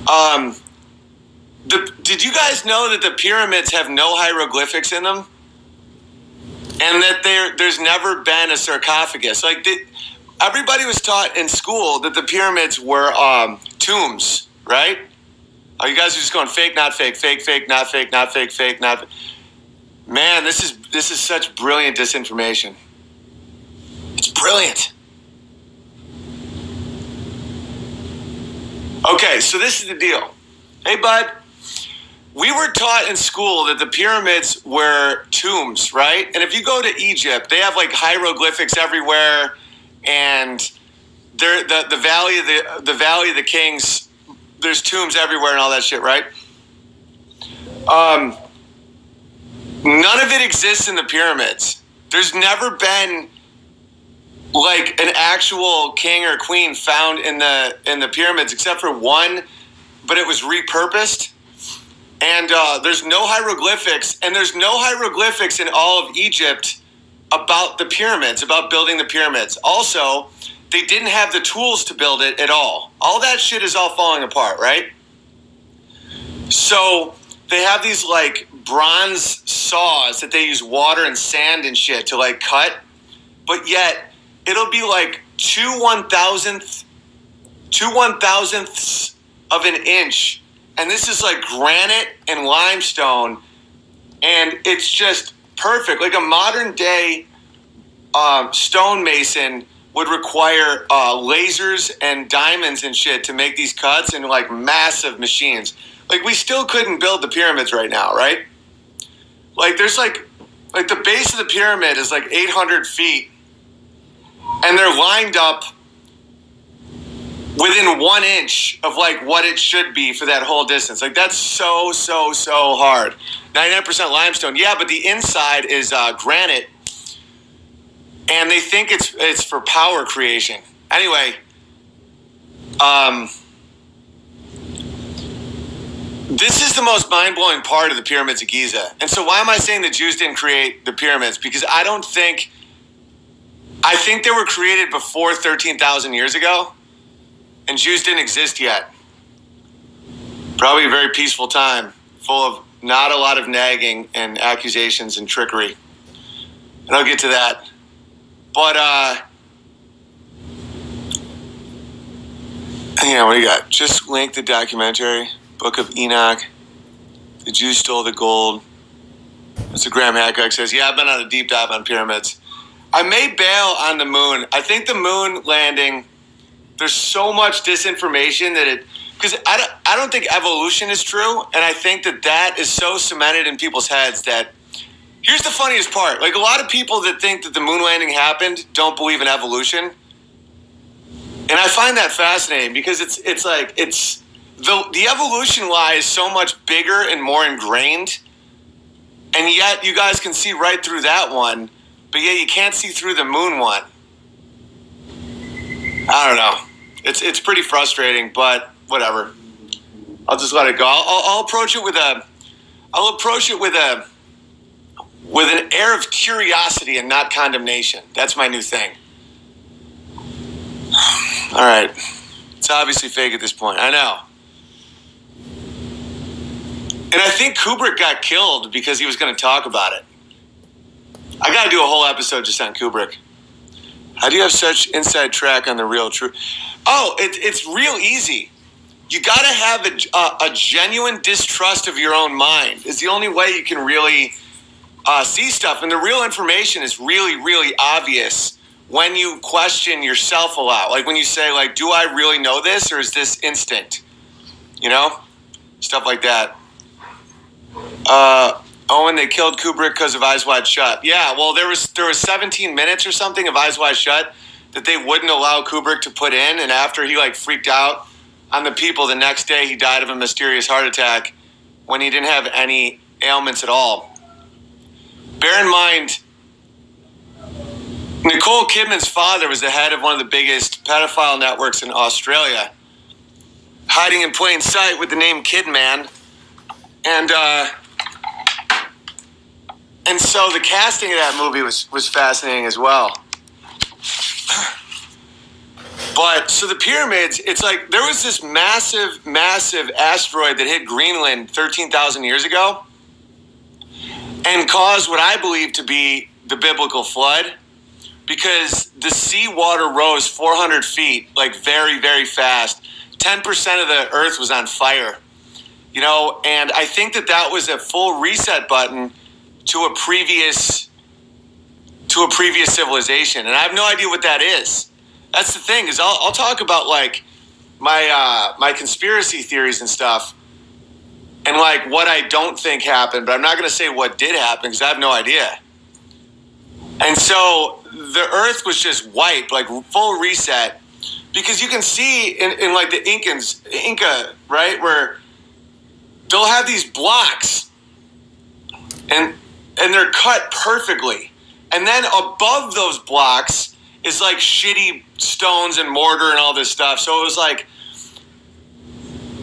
Um, did you guys know that the pyramids have no hieroglyphics in them? And that there's never been a sarcophagus. Like, everybody was taught in school that the pyramids were tombs, right? Oh, you guys are just going fake, not fake, fake, fake, not fake, not fake, fake, not. Man, this is such brilliant disinformation. It's brilliant. Okay, so this is the deal. Hey, bud, we were taught in school that the pyramids were tombs, right? And if you go to Egypt, they have like hieroglyphics everywhere, and the Valley of the Kings, there's tombs everywhere and all that shit, right? None of it exists in the pyramids. There's never been like an actual king or queen found in the pyramids, except for one, but it was repurposed. And there's no hieroglyphics, and there's no hieroglyphics in all of Egypt about the pyramids, about building the pyramids. Also, they didn't have the tools to build it at all. All that shit is all falling apart, right? So they have these like bronze saws that they use water and sand and shit to like cut, but yet it'll be like 2/1000ths of an inch, and this is like granite and limestone, and it's just perfect. Like a modern day stonemason would require lasers and diamonds and shit to make these cuts, and like massive machines. Like, we still couldn't build the pyramids right now, right? Like, there's like the base of the pyramid is like 800 feet, and they're lined up within 1 inch of like what it should be for that whole distance. Like, that's so hard. 99% limestone. Yeah, but the inside is granite, and they think it's for power creation. Anyway, this is the most mind-blowing part of the pyramids of Giza. And so why am I saying the Jews didn't create the pyramids? Because I think they were created before 13,000 years ago, and Jews didn't exist yet. Probably a very peaceful time, full of not a lot of nagging and accusations and trickery. And I'll get to that. But, what do you got? Just link the documentary. Book of Enoch, the Jews stole the gold. Mr. Graham Hancock says, yeah, I've been on a deep dive on pyramids. I may bail on the moon. I think the moon landing, there's so much disinformation that because I don't think evolution is true, and I think that is so cemented in people's heads that, here's the funniest part. Like, a lot of people that think that the moon landing happened don't believe in evolution. And I find that fascinating because it's like, the evolution lie is so much bigger and more ingrained, and yet you guys can see right through that one, but yet you can't see through the moon one. I don't know. It's pretty frustrating, but whatever. I'll just let it go. I'll approach it with an air of curiosity and not condemnation. That's my new thing. All right. It's obviously fake at this point. I know. And I think Kubrick got killed because he was going to talk about it. I got to do a whole episode just on Kubrick. How do you have such inside track on the real truth? Oh, it's real easy. You got to have a genuine distrust of your own mind. It's the only way you can really see stuff. And the real information is really, really obvious when you question yourself a lot. Like when you say, like, do I really know this, or is this instinct? You know? Stuff like that. Owen, they killed Kubrick because of Eyes Wide Shut. Yeah, well, there was 17 minutes or something of Eyes Wide Shut that they wouldn't allow Kubrick to put in, and after he freaked out on the people, the next day he died of a mysterious heart attack when he didn't have any ailments at all. Bear in mind, Nicole Kidman's father was the head of one of the biggest pedophile networks in Australia, hiding in plain sight with the name Kidman. And so the casting of that movie was fascinating as well. But so the pyramids, it's like there was this massive, massive asteroid that hit Greenland 13,000 years ago and caused what I believe to be the biblical flood, because the seawater rose 400 feet, like very, very fast. 10% of the earth was on fire, you know, and I think that was a full reset button to a previous civilization. And I have no idea what that is. That's the thing, is I'll talk about like my conspiracy theories and stuff and like what I don't think happened, but I'm not going to say what did happen because I have no idea. And so the earth was just wiped, like full reset, because you can see in like the Inca, right, where they'll have these blocks and they're cut perfectly. And then above those blocks is like shitty stones and mortar and all this stuff. So it was like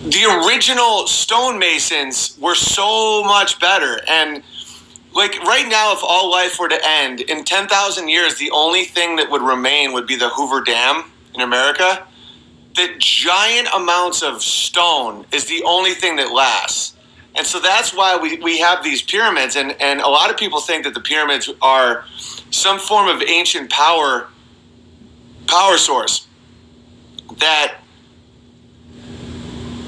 the original stonemasons were so much better. And like right now, if all life were to end, in 10,000 years, the only thing that would remain would be the Hoover Dam in America. The giant amounts of stone is the only thing that lasts. And so that's why we have these pyramids. And a lot of people think that the pyramids are some form of ancient power source. That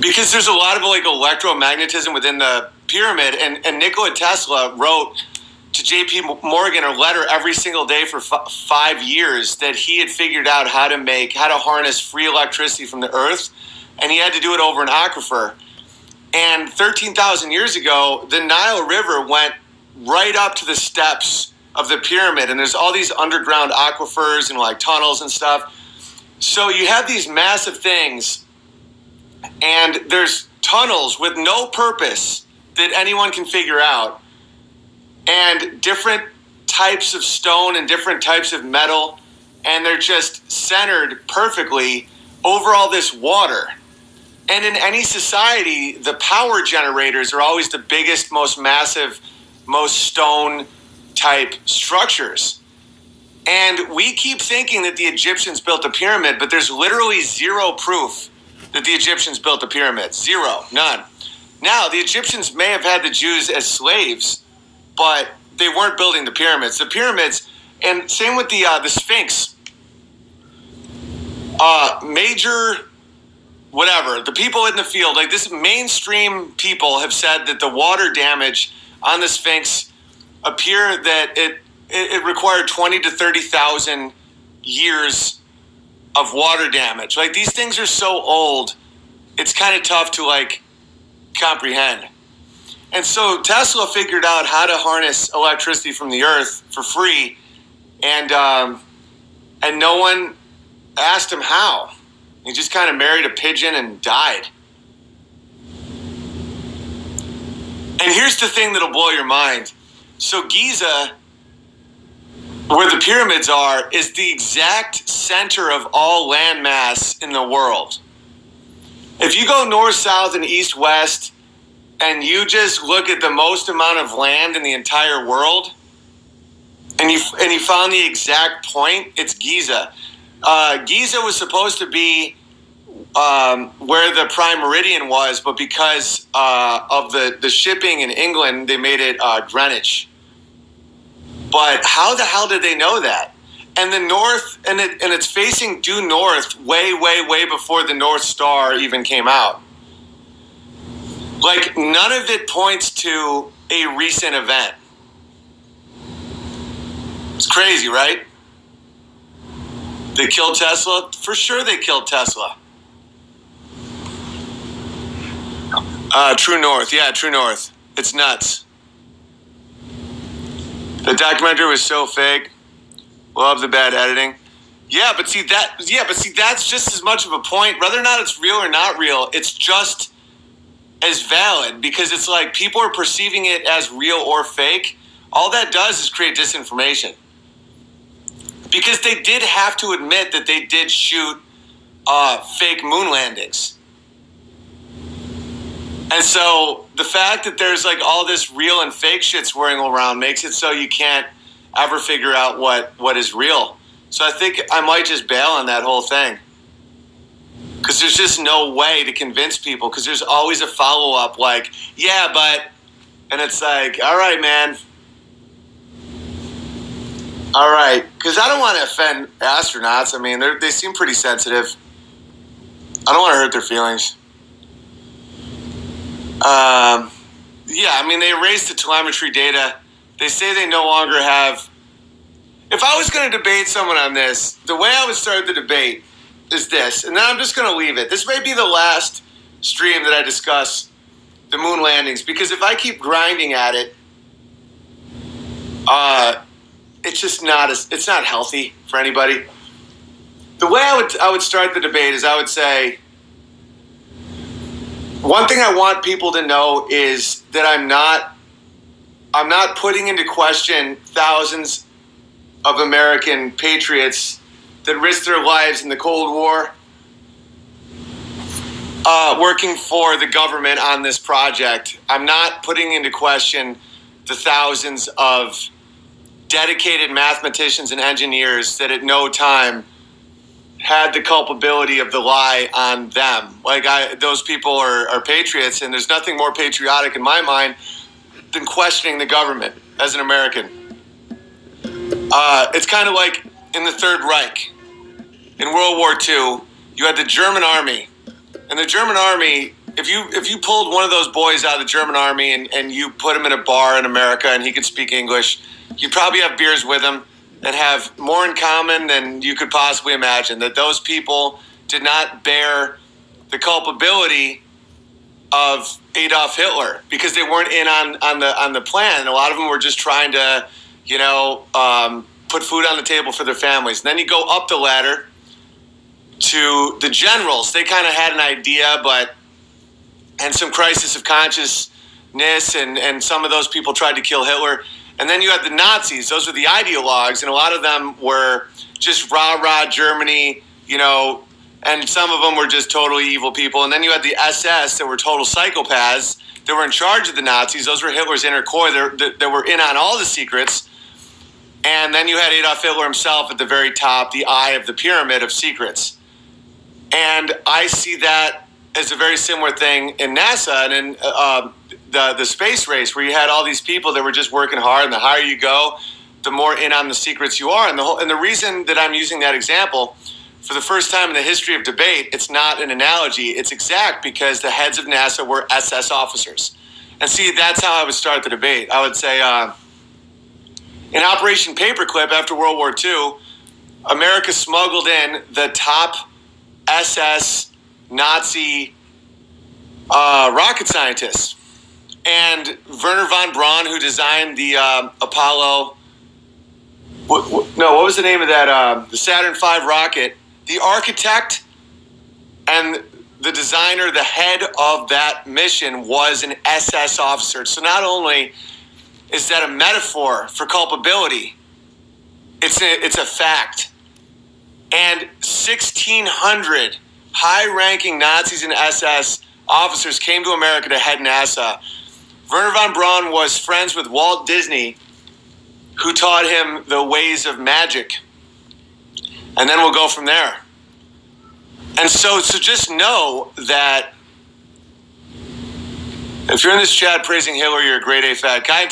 because there's a lot of like electromagnetism within the pyramid, and Nikola Tesla wrote to J.P. Morgan a letter every single day for 5 years that he had figured out how to harness free electricity from the earth, and he had to do it over an aquifer. And 13,000 years ago, the Nile River went right up to the steps of the pyramid, and there's all these underground aquifers and like tunnels and stuff. So you have these massive things, and there's tunnels with no purpose that anyone can figure out, and different types of stone and different types of metal, and they're just centered perfectly over all this water. And in any society, the power generators are always the biggest, most massive, most stone type structures. And we keep thinking that the Egyptians built the pyramid, but there's literally zero proof that the Egyptians built the pyramid. Zero, none. Now, the Egyptians may have had the Jews as slaves, but they weren't building the pyramids. The pyramids, and same with the Sphinx. Major, whatever, the people in the field, like this mainstream people have said that the water damage on the Sphinx appear that it required 20 to 30,000 years of water damage. Like these things are so old, it's kind of tough to like comprehend. And so Tesla figured out how to harness electricity from the earth for free, and no one asked him how. He just kind of married a pigeon and died. And here's the thing that'll blow your mind. So Giza, where the pyramids are, is the exact center of all landmass in the world. If you go north, south, and east, west, and you just look at the most amount of land in the entire world, and you found the exact point, it's Giza. Giza was supposed to be where the prime meridian was, but because of the shipping in England, they made it Greenwich. But how the hell did they know that? And the north, and it's facing due north way, way, way before the North Star even came out. Like, none of it points to a recent event. It's crazy, right? They killed Tesla? For sure they killed Tesla. True North. Yeah, True North. It's nuts. The documentary was so fake. Love the bad editing. Yeah, but see that's just as much of a point. Whether or not it's real or not real, it's just as valid, because it's like people are perceiving it as real or fake. All that does is create disinformation. Because they did have to admit that they did shoot fake moon landings. And so the fact that there's like all this real and fake shit swirling around makes it so you can't ever figure out what is real. So I think I might just bail on that whole thing. Because there's just no way to convince people, because there's always a follow-up like, yeah, but, and it's like, all right, man. All right. Because I don't want to offend astronauts. I mean, they seem pretty sensitive. I don't want to hurt their feelings. Yeah, I mean, they erased the telemetry data. They say they no longer have... If I was going to debate someone on this, the way I would start the debate is this, and then I'm just going to leave it. This may be the last stream that I discuss the moon landings, because if I keep grinding at it, it's just not it's not healthy for anybody. The way I would start the debate is I would say, one thing I want people to know is that I'm not putting into question thousands of American patriots that risked their lives in the Cold War working for the government on this project. I'm not putting into question the thousands of dedicated mathematicians and engineers that at no time had the culpability of the lie on them. Those people are patriots, and there's nothing more patriotic in my mind than questioning the government as an American. It's kind of like in the Third Reich. In World War II, you had the German army. And the German army, if you pulled one of those boys out of the German army and you put him in a bar in America and he could speak English, you'd probably have beers with him and have more in common than you could possibly imagine. That those people did not bear the culpability of Adolf Hitler because they weren't in on the plan. A lot of them were just trying to, put food on the table for their families. And then you go up the ladder to the generals. They kind of had an idea, and some crisis of consciousness, and some of those people tried to kill Hitler. And then you had the Nazis. Those were the ideologues, and a lot of them were just rah-rah Germany, and some of them were just totally evil people. And then you had the SS that were total psychopaths that were in charge of the Nazis. Those were Hitler's inner core that were in on all the secrets. And then you had Adolf Hitler himself at the very top, the eye of the pyramid of secrets. And I see that as a very similar thing in NASA and in the space race, where you had all these people that were just working hard, and the higher you go, the more in on the secrets you are. And the reason that I'm using that example, for the first time in the history of debate, it's not an analogy, it's exact, because the heads of NASA were SS officers. And see, that's how I would start the debate. I would say, in Operation Paperclip after World War II, America smuggled in the top SS Nazi rocket scientists. And Wernher von Braun, who designed the Apollo, what was the name of that? The Saturn V rocket. The architect and the designer, the head of that mission, was an SS officer. So not only is that a metaphor for culpability, it's a fact. And 1,600 high-ranking Nazis and SS officers came to America to head NASA. Wernher von Braun was friends with Walt Disney, who taught him the ways of magic. And then we'll go from there. And so just know that if you're in this chat praising Hitler, you're a grade A fat guy.